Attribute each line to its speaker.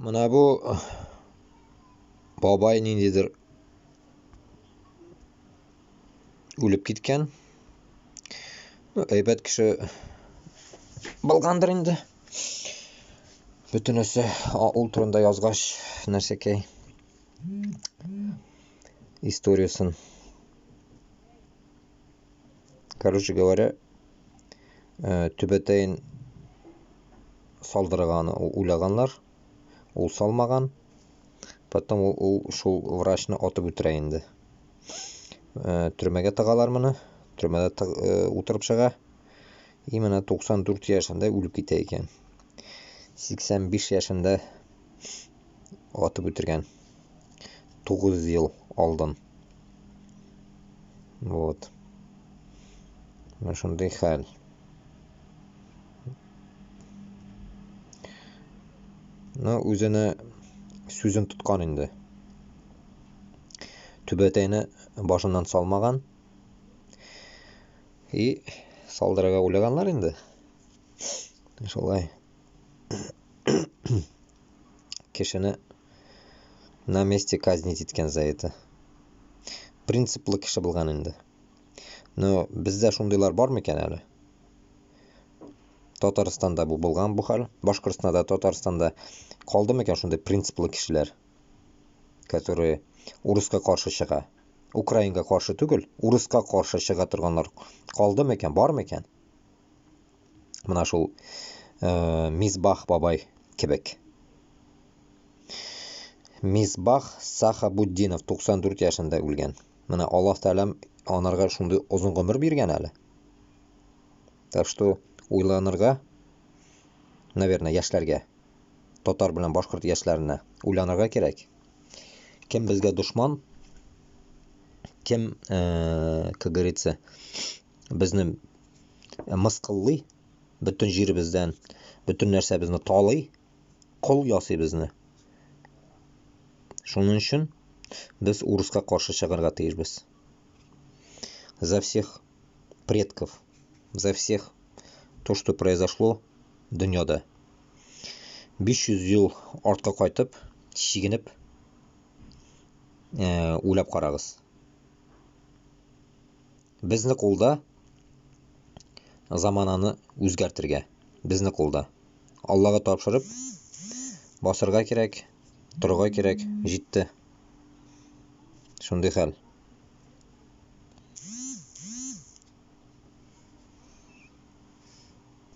Speaker 1: Mana bu bobay nidir o'lib ketgan. Aybat kishi bo'lgandir endi. Butunisi ul turunda yozg'ash narsakay историясын. Короче говоря, түбәтәйін салдырғаны уйлаганлар, ул салмаган. Потом ул шул врачны атып үтерә инде. Төрмәгә тыгалар моны. Төрмәдә утырып чыга. И менә 94 яшендә үлеп китә икән. 85 яшендә атып үтергән. 9 ел алдан. Вот. Менә шундый хәл. Үзенә сүзен тоткан инде. Түбәтәйне башыннан салмаган. И салдырырга уйлаганнар инде. Шулай. Кешене на месте казнить иткән за это. Принциплы кеше булган инде. Но бездә шундыйлар бар микән әле? Татарстанда бу булган бу хәл. Башкортстанда, Татарстанда калды микән шундый принциплы кешеләр, которые урыска каршы чыга? Украинга каршы түгел, урыска каршы чыга торганнар калды микән, бар микән? Менә шул Мисбах бабай кебек. Мисбах Сахабуддинов 94 яшендә үлгән. Менә Аллаһ Тәгалә анарга шундый озын гомер биргән әле. Так что уйланырга, наверное, яшьләргә, татар белән башкорт яшьләренә уйланырга кирәк. Кем безгә душман, кем, как говорится, безне мыскыллый, бөтен җиребездән, бөтен нәрсәбезне талый, кол ясый безне. Шуның өчен без урыска каршы чыгарга тиешбез. За всех предков, за всех то, что произошло дөньяда. 500 ел артка кайтып, чигенеп, уйлап карагыз. Безне кулда замананы үзгәртергә. Безне кулда. Аллага тапшырып, басырга кирәк, торырга кирәк, җитте. Шундый хәл.